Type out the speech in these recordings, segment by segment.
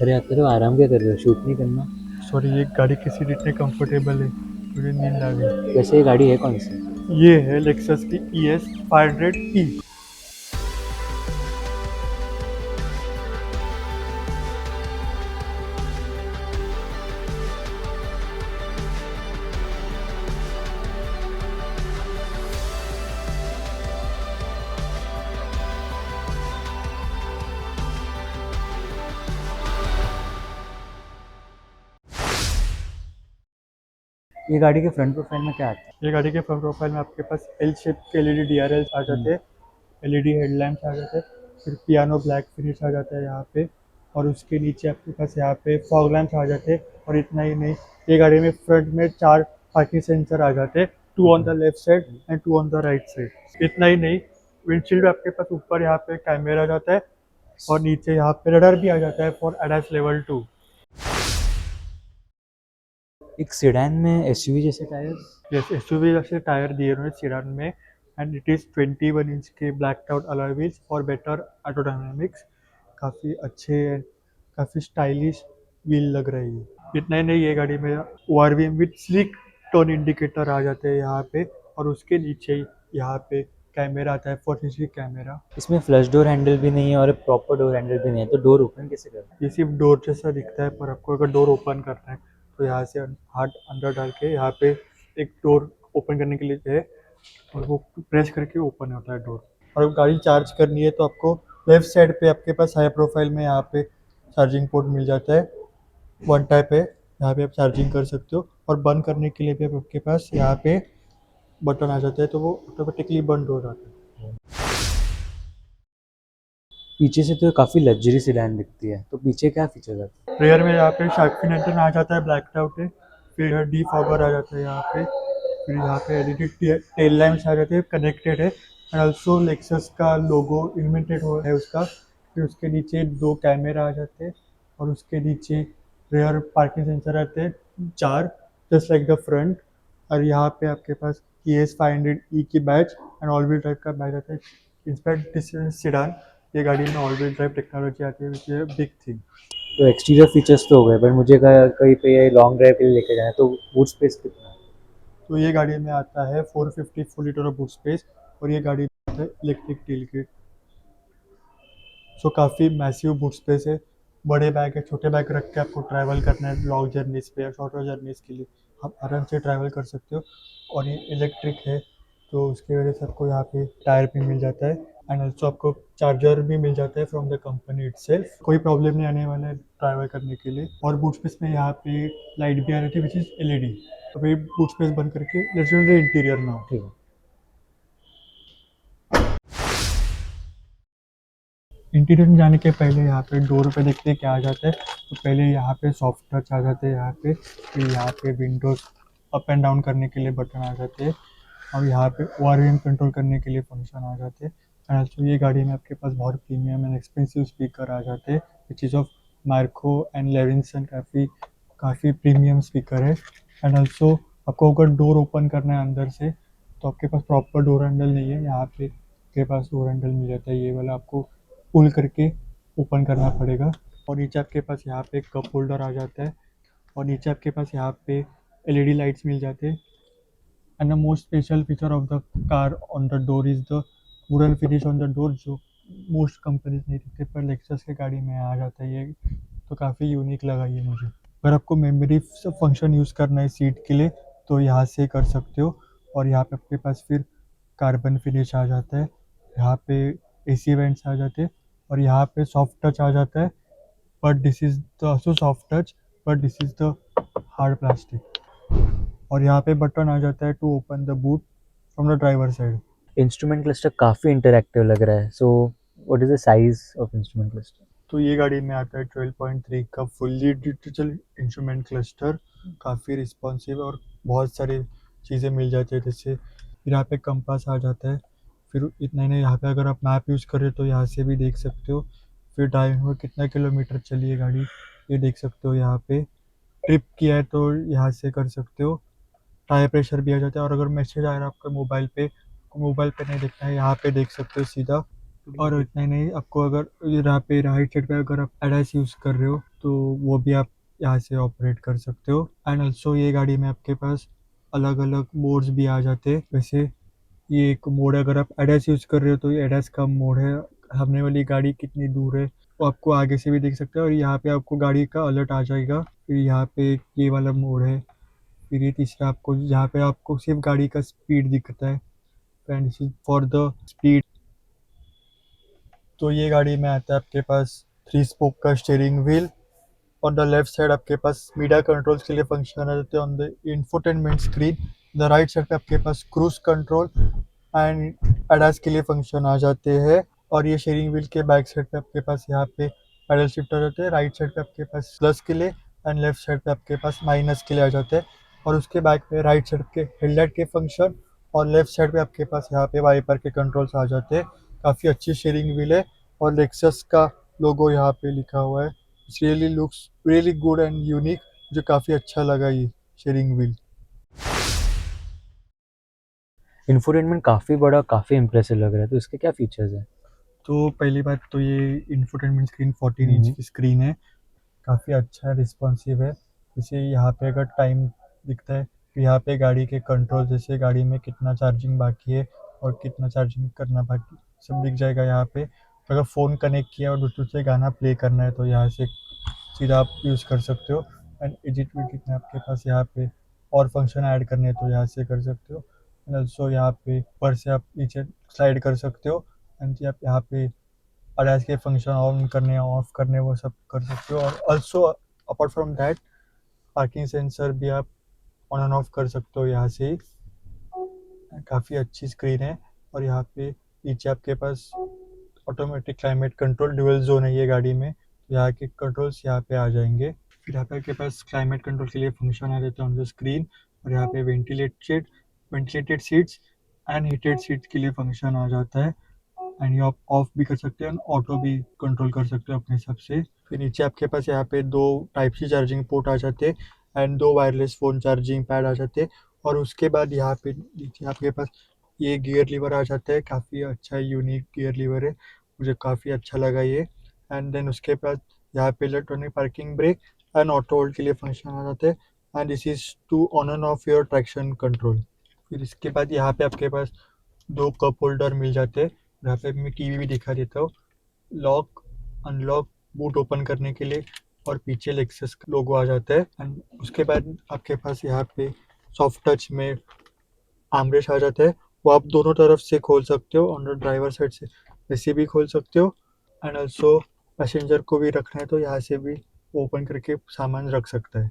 अरे यार तेरे आराम क्या कर रहे हो, शूट नहीं करना? सॉरी, ये गाड़ी की सीट इतने कंफर्टेबल है, मुझे नींद आ गई। वैसे ये गाड़ी है कौन सी? ये है लेक्सस की ES 500E। ये गाड़ी के फ्रंट प्रोफाइल में क्या आता है? ये गाड़ी के फ्रंट प्रोफाइल में आपके पास एल शेप के LED DRL आ हम्म। जाते हैं, LED हेडलैम्प्स आ जाते हैं, फिर पियानो ब्लैक फिनिश आ जाता है यहाँ पे। और उसके नीचे आपके पास यहाँ पे फॉग लैम्प्स आ जाते हैं। और इतना ही नहीं, ये गाड़ी में फ्रंट में 4 पार्किंग सेंसर आ जाते हैं, 2 on the left side and 2 on the right side. इतना ही नहीं, विंडशील्ड में आपके पास ऊपर यहाँ पे कैमरा आ जाता है, और नीचे यहाँ पे रडार भी आ जाता है फॉर ADAS लेवल 2। एक सेडान में एसयूवी जैसे टायर्स। यस, एसयूवी जैसे टायर दिए हुए हैं सिडान में। एंड इट इज़ 21 इंच के black out alloy wheels for better aerodynamics. काफ़ी अच्छे एंड काफ़ी स्टाइलिश व्हील लग रही है। इतना ही नहीं, ये गाड़ी में ORVM with slick turn indicator आ जाते हैं यहाँ पे। और उसके नीचे ही यहाँ पे कैमरा आता है, 4 CC कैमरा। इसमें फ्लश डोर हैंडल भी नहीं है और प्रॉपर डोर हैंडल भी नहीं है, तो डोर ओपन कैसे करना ये सिर्फ डोर जैसा दिखता है, पर आपको अगर डोर ओपन करना है तो यहाँ से हाथ अंदर डाल के यहाँ पे एक डोर ओपन करने के लिए है, और वो प्रेस करके ओपन होता है डोर। और अगर गाड़ी चार्ज करनी है तो आपको लेफ्ट साइड पे आपके पास हाई प्रोफाइल में यहाँ पे चार्जिंग पोर्ट मिल जाता है। वन टाइप है, यहाँ पे आप चार्जिंग कर सकते हो। और बंद करने के लिए भी आपके पास यहाँ पे बटन आ जाता है, तो वो ऑटोमेटिकली बंद हो जाता है। है? पीछे से तो काफ़ी लग्जरी सेडान दिखती है, तो पीछे क्या फीचर्स आते रेयर में यहाँ पे शार्क फिन एंटन आ जाता है, ब्लैक आउट है। फिर डी फॉगर आ जाता है यहाँ पे। फिर यहाँ पे एलईडी टेल लैम्प्स आ जाते हैं, कनेक्टेड है। एंड ऑल्सो लेक्सस का लोगो इन्वेंटेड हो है उसका। फिर उसके नीचे 2 कैमरा आ जाते हैं, और उसके नीचे रेयर पार्किंग सेंसर आते हैं 4, जस्ट लाइक द फ्रंट। और यहाँ पे आपके पास ES 500E की batch and all wheel drive का बैच आता है। इंस्पेक्ट दिस सिडान, ये गाड़ी में ऑल व्हील ड्राइव टेक्नोलॉजी आती है, विच इज बिग थिंग। हैं? तो एक्सटीरियर फीचर्स तो हो गए, बट मुझे कहीं पे लॉन्ग ड्राइव के लिए लेके जाना है, तो बूट स्पेस कितना है? तो ये गाड़ी में आता है 454 लीटर ऑफ बूट स्पेस। और ये गाड़ी में आता है इलेक्ट्रिक टेल किट। सो काफ़ी मैसिव बूट स्पेस है। बड़े बैग है, छोटे बैग रख के आपको ट्रैवल करना है लॉन्ग जर्नीज पे या शॉर्टर जर्नीज के लिए, आप आराम से ट्रैवल कर सकते हो। और ये इलेक्ट्रिक है, तो उसकी वजह से आपको यहाँ पे टायर भी मिल जाता है। एंड ऑल्सो आपको चार्जर भी मिल जाता है फ्रॉम द कंपनी इटसेल्फ। कोई प्रॉब्लम नहीं आने वाला है ट्रैवल करने के लिए। और बूट स्पेस में यहाँ पे लाइट भी आ रही थी, विच इज़ LED। अभी बूट स्पेस बंद करके let's go to the interior now. ठीक है। इंटीरियर में जाने के पहले यहाँ पे डोर पे देखते हैं क्या आ जाता है। तो पहले यहाँ पे सॉफ्ट टच आ जाते हैं यहाँ पे। फिर यहाँ पे विंडोज अप एंड डाउन करने के लिए बटन आ जाते हैं। और यहाँ पे ORVM कंट्रोल करने के लिए फंक्शन आ जाते हैं। एंड ऑल्सो ये गाड़ी में आपके पास बहुत प्रीमियम एंड एक्सपेंसिव स्पीकर आ जाते हैं, which is of Marco and Levinson. काफ़ी काफ़ी प्रीमियम स्पीकर है। एंड ऑल्सो आपको अगर डोर ओपन करना है अंदर से, तो आपके पास प्रॉपर डोर हैंडल नहीं है, यहाँ पे आपके पास डोर हैंडल मिल जाता है, ये वाला आपको पुल करके ओपन करना पड़ेगा। और नीचे आपके पास यहाँ पे कप होल्डर आ जाता है। और नीचे आपके पास यहाँ पे LED लाइट्स मिल जाते हैं। And the most special feature of the car on the door is the wooden finish on the door, जो मोस्ट कंपनीज नहीं दिखते, पर लेक्सस की गाड़ी में आ जाता है ये। तो काफ़ी यूनिक लगा ये मुझे। अगर आपको मेमोरी फंक्शन यूज़ करना है सीट के लिए, तो यहाँ से कर सकते हो। और यहाँ पे आपके पास फिर कार्बन फिनिश आ जाता है, यहाँ पे AC वेंट्स आ जाते हैं। और यहाँ पे सॉफ्ट टच आ जाता है, but this is the also soft touch, but this is the hard plastic. और यहाँ पे बटन आ जाता है to open the boot from the driver side. Instrument cluster काफ़ी इंटरैक्टिव लग रहा है, so what is the size of instrument cluster? तो ये गाड़ी में आता है 12.3 का फुल्ली डिजिटल इंस्ट्रूमेंट क्लस्टर। काफ़ी रिस्पॉन्सिव और बहुत सारी चीज़ें मिल जाती है, जैसे फिर यहाँ पे कंपास आ जाता है। फिर इतना ही नहीं, यहाँ पे अगर आप मैप यूज़ करें तो यहाँ से भी देख सकते हो। फिर ड्राइविंग में कितना किलोमीटर चली है गाड़ी, ये देख सकते हो यहाँ पे। ट्रिप किया है तो यहाँ से कर सकते हो। टायर प्रेशर भी आ जाता है। और अगर मैसेज आ रहा है आपके मोबाइल पे, तो मोबाइल पे नहीं देखना है, यहाँ पे देख सकते हो सीधा। और इतना ही नहीं, आपको अगर यहाँ पे राइट साइड पे अगर आप एडस यूज़ कर रहे हो, तो वो भी आप यहाँ से ऑपरेट कर सकते हो। एंड ऑल्सो ये गाड़ी में आपके पास अलग अलग मोड्स भी आ जाते हैं। वैसे ये एक मोड अगर आप एडस यूज़ कर रहे हो तो ये एडस का मोड है, सामने वाली गाड़ी कितनी दूर है वो आपको आगे से भी देख सकते हो, और यहाँ पे आपको गाड़ी का अलर्ट आ जाएगा। फिर यहाँ पे ये वाला मोड है। फिर ये तीसरा आपको यहाँ पे आपको सिर्फ गाड़ी का स्पीड दिखता है, and this is for the speed. तो ये गाड़ी में आता है आपके पास 3 स्पोक का steering wheel. On the left side आपके पास मीडिया कंट्रोल्स के लिए फंक्शन आ जाते हैं on the infotainment screen. The right side पे आपके पास क्रूज कंट्रोल एंड अडास के लिए फंक्शन आ जाते हैं। और ये शेयरिंग व्हील के बैक साइड पे आपके पास यहाँ पे पैडल शिफ्ट आ जाते हैं। राइट साइड पे आपके पास प्लस के लिए एंड लेफ्ट साइड पे आपके पास माइनस के लिए आ जाते हैं। और उसके बैक पे राइट साइड के हेडलाइट के फंक्शन और लेफ्ट साइड पे आपके पास यहाँ पे वाइपर के कंट्रोल्स आ जाते हैं। काफ़ी अच्छी शेयरिंग व्हील है और लेक्सस का लोगो यहाँ पे लिखा हुआ है। It's really looks really good and unique, जो काफ़ी अच्छा लगा ये शेयरिंग व्हील। इंफोटेनमेंट काफ़ी बड़ा, काफ़ी इम्प्रेसिव लग रहा है, तो इसके क्या फीचर्स हैं? तो पहली बात तो ये इंफोटेनमेंट स्क्रीन 14 इंच की स्क्रीन है, काफ़ी अच्छा रिस्पॉन्सिव है। जैसे यहाँ पे अगर टाइम दिखता है तो यहाँ पे गाड़ी के कंट्रोल, जैसे गाड़ी में कितना चार्जिंग बाकी है और कितना चार्जिंग करना बाकी सब दिख जाएगा यहाँ पे। अगर फ़ोन कनेक्ट किया और ब्लूटूथ से गाना प्ले करना है तो यहाँ से सीधा आप यूज़ कर सकते हो। एंड एडिट विडिट में आपके पास यहाँ पे और फंक्शन ऐड करने हैं तो यहाँ से कर सकते हो। एंड ऑल्सो यहाँ पे ऊपर से आप नीचे स्लाइड कर सकते हो। एंड आप यहाँ पे अडास के फंक्शन ऑन करने ऑफ करने वो सब कर सकते हो। और also apart from that parking sensor भी आप ऑन एंड ऑफ कर सकते हो यहाँ से ही। काफ़ी अच्छी स्क्रीन है। और यहाँ पे नीचे आपके पास automatic climate control dual zone है ये गाड़ी में, तो यहाँ के कंट्रोल्स यहाँ पे आ जाएंगे। फिर यहाँ पे आपके पास क्लाइमेट कंट्रोल के लिए फंक्शन आ जाता है ऑन द स्क्रीन। और यहाँ पे ventilated seats and heated seats के लिए फंक्शन आ जाता है। एंड ये आप ऑफ भी कर सकते हैं, ऑटो भी कंट्रोल कर सकते हो अपने हिसाब से। फिर नीचे आपके पास यहाँ पे 2 टाइप सी चार्जिंग पोर्ट आ जाते हैं and 2 wireless phone charging pad आ जाते हैं। और उसके बाद यहाँ पे नीचे आपके पास ये गियर लीवर आ जाता है, काफ़ी अच्छा यूनिक गियर लीवर है, मुझे काफ़ी अच्छा लगा ये। एंड देन उसके बाद यहाँ पे electronic parking brake and auto hold के लिए फंक्शन आ जाते हैं। And this is to on and off your traction control. फिर इसके बाद यहाँ पे आपके पास 2 कप होल्डर मिल जाते हैं। यहाँ पे मैं कीवी भी दिखा देता हूँ, लॉक अनलॉक बूट ओपन करने के लिए। और पीछे लेक्सस का लोगो आ जाता है। एंड उसके बाद आपके पास यहाँ पे सॉफ्ट टच में आर्मरेस्ट आ जाता है, वो आप दोनों तरफ से खोल सकते हो, ऑन द ड्राइवर साइड से वैसे भी खोल सकते हो। एंड ऑल्सो पैसेंजर को भी रखना है तो यहाँ से भी ओपन करके सामान रख सकता है।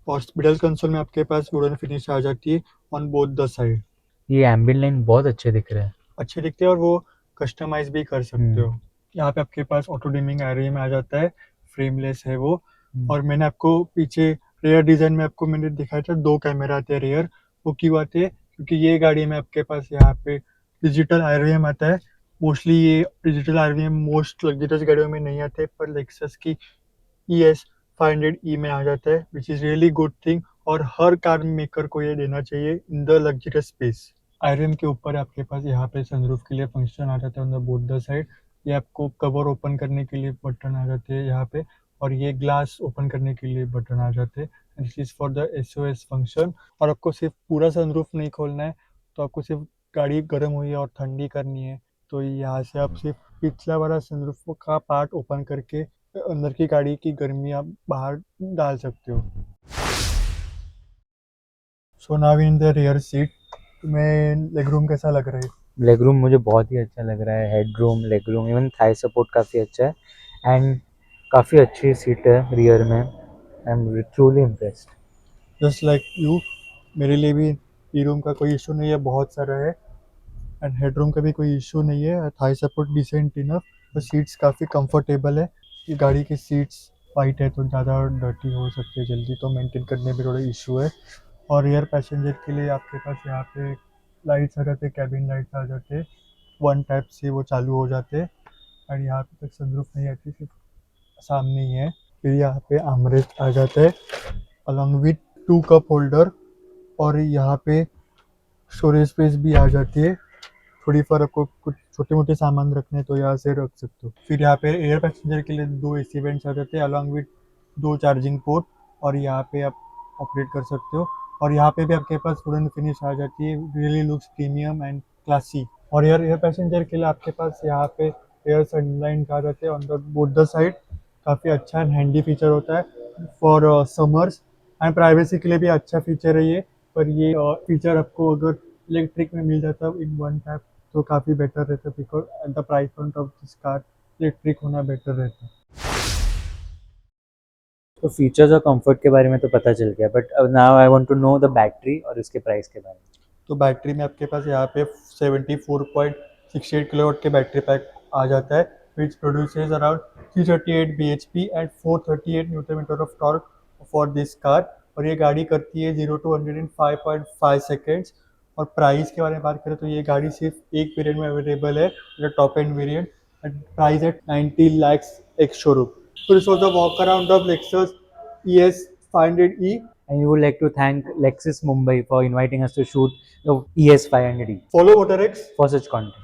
और मिडल कंसोल में आपके पास वुडन फिनिश आ जाती है ऑन बोथ द साइड। ये एम्बिएंट लाइन बहुत अच्छे दिख रहे हैं। अच्छे दिखते हैं और वो कस्टमाइज भी कर सकते हो। यहाँ पे आपके पास ऑटो डिमिंग एरिया में आ जाता है, फ्रेमलेस है वो। और मैंने आपको पीछे रेयर डिज़ाइन में आपको मैंने दिखाया था 2 कैमरा आते हैं रेयर। वो क्यों आते हैं? क्योंकि ये गाड़ी में आपके पास यहाँ पे डिजिटल आरवीएम आता है। मोस्टली ये डिजिटल आरवीएम मोस्ट लग्जरियस गाड़ियों में नहीं आते, पर लेक्सस की ES 500E में आ जाता है, which is really good thing. और हर कार मेकर को ये देना चाहिए in the luxurious space. Iron के ऊपर आपके पास यहाँ पे सनरूफ के लिए फंक्शन आ जाता है on the both the side. ये आपको कवर ओपन करने के लिए बटन आ जाते हैं यहाँ पे, और ये ग्लास ओपन करने के लिए बटन आ जाते हैं। This is for the SOS function. और आपको सिर्फ पूरा सनरूफ नहीं खोलना है, तो आपको सिर्फ गाड़ी गर्म हुई है और ठंडी करनी है तो यहाँ से आप सिर्फ पिछला वाला सनरूफ का पार्ट ओपन करके अंदर की गाड़ी की गर्मी आप बाहर डाल सकते हो। So now in the rear seat तुम्हें लेग रूम कैसा लग रहा है? लेग रूम मुझे बहुत ही अच्छा लग रहा है, head room, leg room, even Thai support काफ़ी अच्छा है एंड काफ़ी अच्छी सीट है रियर में। I am truly impressed. Just like you, मेरे लिए भी ई रूम का कोई इशू नहीं है, बहुत सारा है। एंड हेड रूम का भी कोई इशू नहीं है, थाई सपोर्ट डिसेंट इनफ। तो सीट्स काफ़ी कंफर्टेबल है। ये गाड़ी की सीट्स वाइट है तो ज़्यादा डर्टी हो सकती है जल्दी, तो मेंटेन करने में थोड़ा इशू है। और रियर पैसेंजर के लिए आपके पास यहाँ पे लाइट्स आ जाते हैं, कैबिन लाइट्स आ जाते हैं, 1 टैप से वो चालू हो जाते हैं। और यहाँ पे तक सनरूफ नहीं आती, सिर्फ सामने ही है। फिर यहाँ पे आर्मरेस्ट आ जाता है अलॉन्ग विथ 2 कप होल्डर। और यहाँ पे स्टोरेज स्पेस भी आ जाती है थोड़ी फॉर आपको कुछ छोटे मोटे सामान रखने हैं तो यहाँ से रख सकते हो। फिर यहाँ पे एयर पैसेंजर के लिए 2 एसी वेंट्स आ जाते हैं अलॉन्ग विद 2 चार्जिंग पोर्ट, और यहाँ पे आप ऑपरेट कर सकते हो। और यहाँ पे भी आपके पास वुडन फिनिश आ जाती है, really looks premium and classy. और एयर पैसेंजर के लिए आपके पास यहाँ पे एयर सनलाइन आ जाते हैं on the both the side, काफ़ी अच्छा एंड हैंडी फीचर होता है फॉर समर्स। एंड प्राइवेसी के लिए भी अच्छा फीचर है ये, पर ये फीचर आपको अगर इलेक्ट्रिक में मिल जाता है इन वन टैप तो काफ़ी बेटर रहता है, because at the price point of this car electric होना बेटर रहता है। तो फीचर्स और कंफर्ट के बारे में तो पता चल गया, but now I want to know the battery और इसके प्राइस के बारे में। तो बैटरी में आपके पास यहाँ पे 74.68 किलोवाट के बैटरी पैक आ जाता है, which produces around 338 bhp and 438 newton metre of torque for this car. और ये गाड़ी करती है 0 to 100 in 5.5 सेकेंड्स। और प्राइस के बारे में बात करें तो ये गाड़ी सिर्फ एक वेरिएंट में अवेलेबल है, top end variant, price at 90 lakhs ex showroom. So this was the walk around of Lexus ES 500e. And you would like to thank Lexus Mumbai for inviting us to shoot the ES 500E Follow MotorX. for such content.